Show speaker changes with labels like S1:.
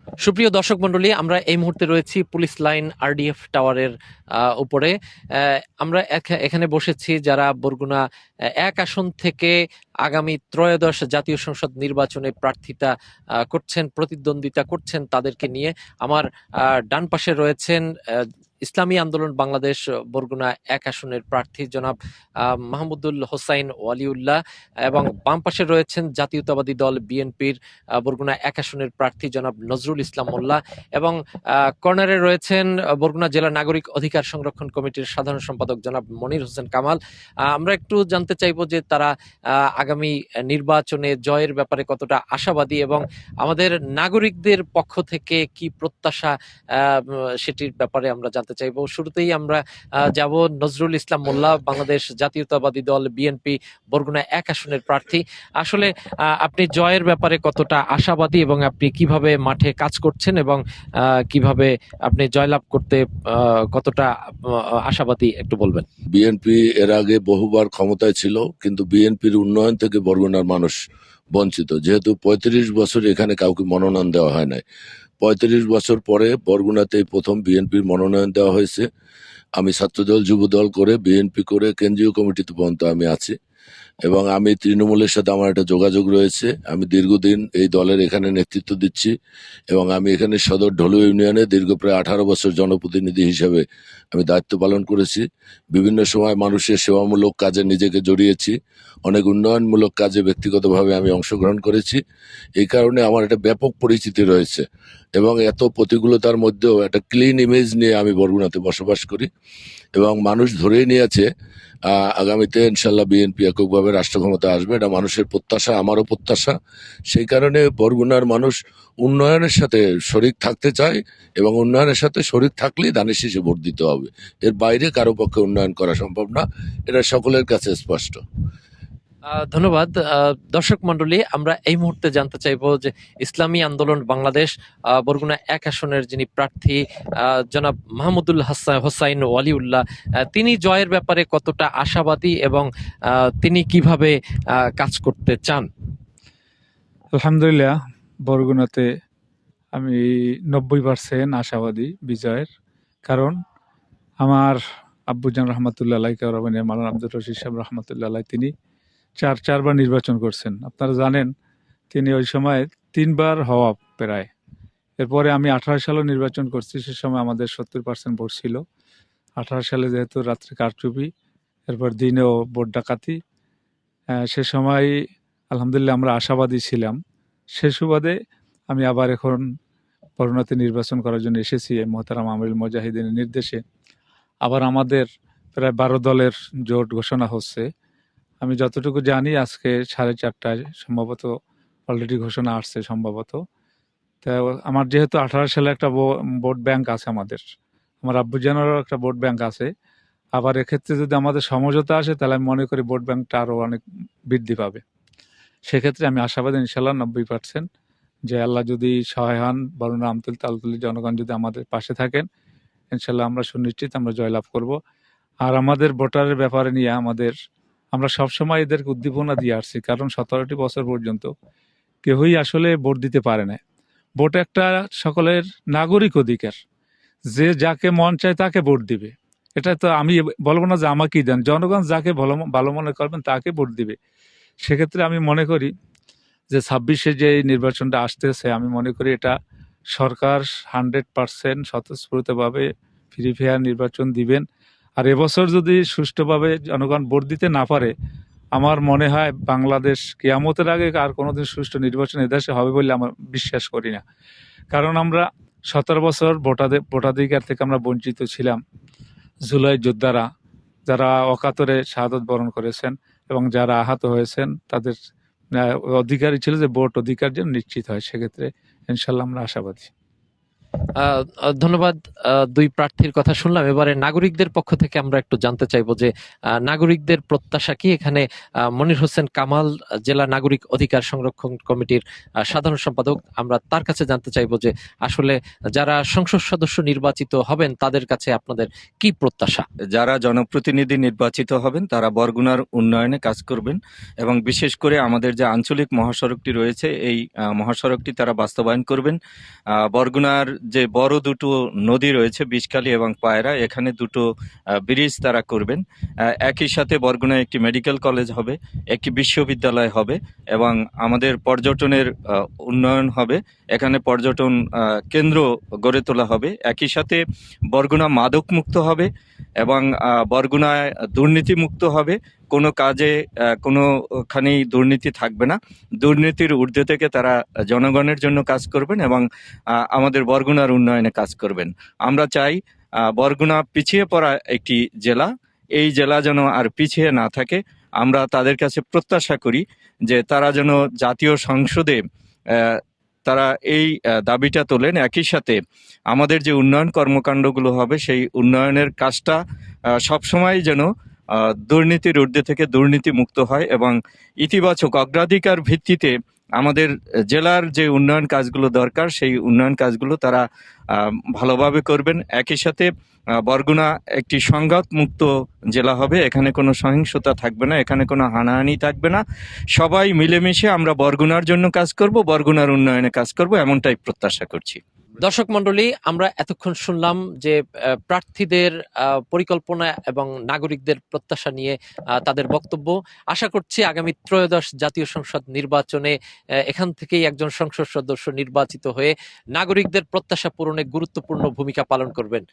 S1: সুপ্রিয় দর্শক মন্ডলী, আমরা এই মুহূর্তে রয়েছি পুলিশ লাইন আরডিএফ টাওয়ারের উপরে। আমরা এখানে বসেছি যারা বরগুনা ১ আসন থেকে আগামী ত্রয়োদশ জাতীয় সংসদ নির্বাচনে প্রার্থিতা করছেন, প্রতিদ্বন্দ্বিতা করছেন তাদেরকে নিয়ে। আমার ডান পাশে রয়েছেন ইসলামী আন্দোলন বাংলাদেশ বরগুনা ১ আসনের প্রার্থী জনাব মাহমুদুল হোসাইন ওয়ালিউল্লাহ, এবং বাম পাশে রয়েছেন জাতীয়তাবাদী দল বিএনপির বরগুনা ১ আসনের প্রার্থী জনাব নজরুল ইসলাম মোল্লা, এবং কর্নারে রয়েছেন বরগুনা জেলা নাগরিক অধিকার সংরক্ষণ কমিটির সাধারণ সম্পাদক জনাব মনির হোসেন কামাল। আমরা একটু জানতে চাইবো যে তারা আগামী নির্বাচনে জয়ের ব্যাপারে কতটা আশাবাদী এবং আমাদের নাগরিকদের পক্ষ থেকে কি প্রত্যাশা সেটির ব্যাপারে আমরা জানতে চাইবো। শুরুতেই আমরা যাব নজরুল ইসলাম মোল্লা, বাংলাদেশ জাতীয়তাবাদী দল বিএনপি বরগুনা ১ আসনের প্রার্থী। আসলে আপনি জয়ের ব্যাপারে কতটা আশাবাদী এবং আপনি কিভাবে মাঠে কাজ করছেন এবং কিভাবে আপনি জয়লাভ করতে কতটা আশাবাদী একটু বলবেন।
S2: বিএনপি এর আগে বহুবার ক্ষমতায় ছিল, কিন্তু বিএনপির উন্নয়ন থেকে বরগুনার মানুষ বঞ্চিত। যেহেতু ৩৫ বছর এখানে কাউকে মনোনয়ন দেওয়া হয় নাই, ৩৫ বছর পরে বরগুনাতেই প্রথম বিএনপির মনোনয়ন দেওয়া হয়েছে। আমি ছাত্রদল যুবদল করে বিএনপি করে কেন্দ্রীয় কমিটিতে পর্যন্ত আমি আছি, এবং আমি তৃণমূলের সাথে আমার একটা যোগাযোগ রয়েছে। আমি দীর্ঘদিন এই দলের এখানে নেতৃত্ব দিচ্ছি, এবং আমি এখানে সদর ঢলু ইউনিয়নে দীর্ঘ প্রায় 18 বছর জনপ্রতিনিধি হিসেবে আমি দায়িত্ব পালন করেছি। বিভিন্ন সময় মানুষের সেবামূলক কাজে নিজেকে জড়িয়েছি, অনেক উন্নয়নমূলক কাজে ব্যক্তিগতভাবে আমি অংশগ্রহণ করেছি। এই কারণে আমার একটা ব্যাপক পরিচিতি রয়েছে, এবং এত প্রতিকূলতার মধ্যেও একটা ক্লিন ইমেজ নিয়ে আমি বরগুনাতে বসবাস করি, এবং মানুষ ধরেই নিয়েছে আগামীতে ইনশাল্লাহ বিএনপি এককভাবে রাষ্ট্র ক্ষমতা আসবে। এটা মানুষের প্রত্যাশা, আমারও প্রত্যাশা। সেই কারণে বরগুনার মানুষ উন্নয়নের সাথে শরিক থাকতে চায়, এবং উন্নয়নের সাথে শরিক থাকলেই ধানের শীষে ভোট দিতে হবে। এর বাইরে কারো পক্ষে উন্নয়ন করা সম্ভব না, এটা সকলের কাছে স্পষ্ট।
S1: ধন্যবাদ। দর্শক মন্ডলী, আমরা এই মুহূর্তে জানতে চাইবো যে ইসলামী আন্দোলন বাংলাদেশ বরগুনা ১ আসনের যিনি প্রার্থী জনাব মাহমুদুল হোসাইন ওয়ালিউল্লাহ, তিনি জয়ের ব্যাপারে কতটা আশাবাদী এবং তিনি কিভাবে কাজ করতে চান।
S3: আলহামদুলিল্লাহ, বরগুনাতে আমি 90% আশাবাদী বিজয়ের। কারণ আমার আব্বুজান রহমতুল্লাহ আলাইহি, মাওলানা আব্দুর রশিদ সাহেব রহমতুল্লাহ আলাইহি, তিনি চারবার নির্বাচন করছেন। আপনারা জানেন তিনি ওই সময় 3বার হওয়া প্রায়। এরপরে আমি 18 সালে নির্বাচন করছি, সে সময় আমাদের 70% ভোট ছিল। 18 সালে যেহেতু রাত্রে কারচুপি, এরপর দিনেও ভোট ডাকাতি, সে সময় আলহামদুলিল্লাহ আমরা আশাবাদী ছিলাম। সে সুবাদে আমি আবার এখন বরগুনাতে নির্বাচন করার জন্য এসেছি মোহতারাম আমিরুল মুজাহিদিনের নির্দেশে। আবার আমাদের প্রায় 12 দলের জোট ঘোষণা হচ্ছে। আমি যতটুকু জানি আজকে 4:30টায় সম্ভবত অলরেডি ঘোষণা আসছে সম্ভবত। তা আমার যেহেতু 18 সালে একটা ভোট ব্যাংক আছে, আমার আব্বুজানেরও একটা ভোট ব্যাংক আছে। আবার এক্ষেত্রে যদি আমাদের সমঝোতা আসে, তাহলে আমি মনে করি ভোট ব্যাংকটা আরও অনেক বৃদ্ধি পাবে। সেক্ষেত্রে আমি আশাবাদী ইনশাল্লাহ 90%, যে আল্লাহ যদি সহায় হন, বরগুনা আমতলী তালতলী জনগণ যদি আমাদের পাশে থাকেন, ইনশাল্লাহ আমরা সুনিশ্চিত আমরা জয়লাভ করব। আর আমাদের ভোটারের ব্যাপারে নিয়ে আমরা সবসময় এদেরকে উদ্দীপনা দিয়ে আসছি, কারণ 17টি বছর পর্যন্ত কেউই আসলে ভোট দিতে পারে না। ভোট একটা সকলের নাগরিক অধিকার, যে যাকে মন চায় তাকে ভোট দিবে। এটা তো আমি বলবো না যে আমাকেই দেন, জনগণ যাকে ভালো মনে করবেন তাকে ভোট দিবে। সেক্ষেত্রে আমি মনে করি যে 26-এ যে নির্বাচনটা আসতেছে, আমি মনে করি এটা সরকার 100% স্বতঃস্ফূর্তভাবে ফ্রি ফেয়ার নির্বাচন দিবেন। আর এবছর যদি সুষ্ঠুভাবে জনগণ ভোট দিতে না পারে, আমার মনে হয় বাংলাদেশ কিয়ামতের আগে আর কোনোদিন সুষ্ঠু নির্বাচন এদেশে হবে বলে আমার বিশ্বাস করি না। কারণ আমরা 17 বছর ভোটাধিকার থেকে আমরা বঞ্চিত ছিলাম। জুলাই যোদ্ধারা যারা অকাতরে শাহাদত বরণ করেছেন এবং যারা আহত হয়েছেন, তাদের অধিকারই ছিল যে ভোট অধিকার যেন নিশ্চিত হয়। সেক্ষেত্রে ইনশাল্লাহ আমরা আশাবাদী।
S1: ধন্যবাদ। দুই প্রার্থীর কথা শুনলাম, এবারে নাগরিকদের পক্ষ থেকে আমরা একটু জানতে চাইবো যে নাগরিকদের প্রত্যাশা কি এখানে। মনির হোসেন কামাল, জেলা নাগরিক অধিকার সংরক্ষণ কমিটির সাধারণ সম্পাদক, আমরা তার কাছে জানতে চাইবো যে আসলে যারা সংসদ সদস্য নির্বাচিত হবেন তাদের কাছে আপনাদের কি প্রত্যাশা।
S4: যারা জনপ্রতিনিধি নির্বাচিত হবেন তারা বরগুনার উন্নয়নে কাজ করবেন এবং বিশেষ করে আমাদের যে আঞ্চলিক মহাসড়কটি রয়েছে এই মহাসড়কটি তারা বাস্তবায়ন করবেন। বরগুনার যে বড় দুটো নদী রয়েছে বিষখালী এবং পায়রা, এখানে দুটো ব্রিজ তারা করবেন। একই সাথে বরগুনায় একটি মেডিকেল কলেজ হবে, একটি বিশ্ববিদ্যালয় হবে এবং আমাদের পর্যটনের উন্নয়ন হবে। এখানে পর্যটন কেন্দ্র গড়ে তোলা হবে। একই সাথে বরগুনা মাদক মুক্ত হবে এবং বরগুনায় দুর্নীতি মুক্ত হবে। কোনো কাজে কোনোখানেই দুর্নীতি থাকবে না। দুর্নীতির ঊর্ধ্বে থেকে তারা জনগণের জন্য কাজ করবেন এবং আমাদের বরগুনার উন্নয়নে কাজ করবেন। আমরা চাই বরগুনা পিছিয়ে পড়া একটি জেলা, এই জেলা যেন আর পিছিয়ে না থাকে। আমরা তাদের কাছে প্রত্যাশা করি যে তারা যেন জাতীয় সংসদে তারা এই দাবিটা তোলেন। একই সাথে আমাদের যে উন্নয়ন কর্মকাণ্ডগুলো হবে সেই উন্নয়নের কাজটা সবসময় যেন দুর্নীতির ঊর্ধ্বে থেকে দুর্নীতি মুক্ত হয় এবং ইতিবাচক অগ্রাধিকার ভিত্তিতে আমাদের জেলার যে উন্নয়ন কাজগুলো দরকার সেই উন্নয়ন কাজগুলো তারা ভালোভাবে করবেন। একই সাথে বরগুনা একটি সংঘাত মুক্ত জেলা হবে, এখানে কোনো সহিংসতা থাকবে না, এখানে কোনো হানাহানি থাকবে না। সবাই মিলেমিশে আমরা বরগুনার জন্য কাজ করব, বরগুনার উন্নয়নে কাজ করব, এমনটাই প্রত্যাশা করছি।
S1: দর্শক মন্ডলী, আমরা এতক্ষণ শুনলাম যে প্রার্থীদের পরিকল্পনা এবং নাগরিকদের প্রত্যাশা নিয়ে তাদের বক্তব্য। আশা করছি আগামী ত্রয়োদশ জাতীয় সংসদ নির্বাচনে এখান থেকেই একজন সংসদ সদস্য নির্বাচিত হয়ে নাগরিকদের প্রত্যাশা পূরণে গুরুত্বপূর্ণ ভূমিকা পালন করবেন।